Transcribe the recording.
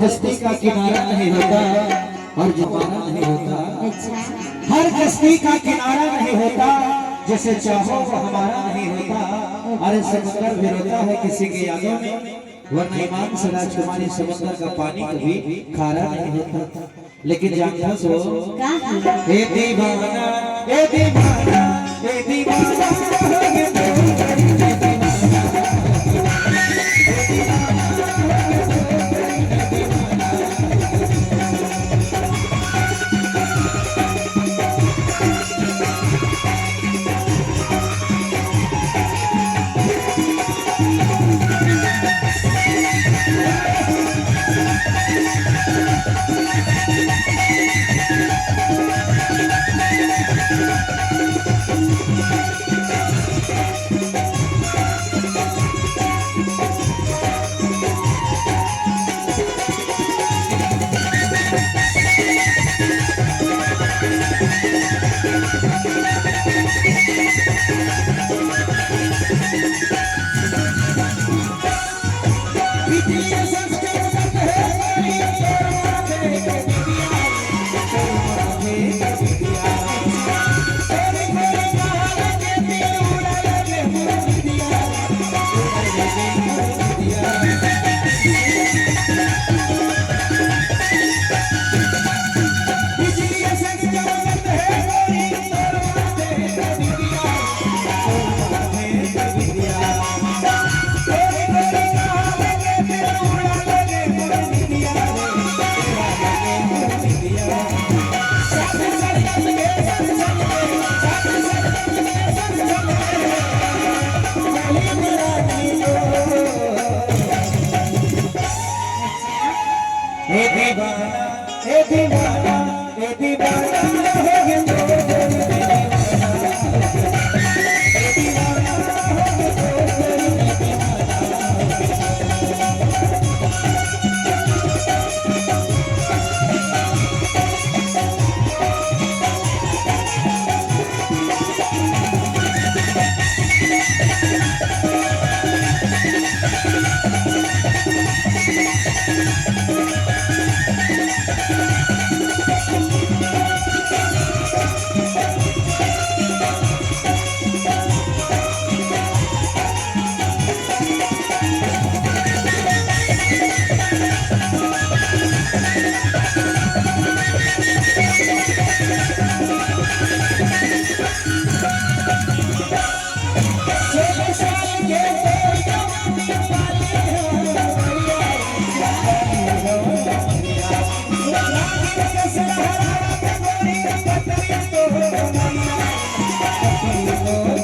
कश्ती का किनारा नहीं होता और जमाना नहीं होता। अच्छा। हर कश्ती का किनारा नहीं होता, जैसे चाहो वो हमारा नहीं होता। अरे समंदर भी रोता है किसी के यादों में, वरना ईमान से राजकुमारी समंदर का पानी कभी खारा नहीं होता। लेकिन जानता सो ए दीवाना ए दीवाना ए दीवाना ए दीवाना ए दीवाना अच्छा।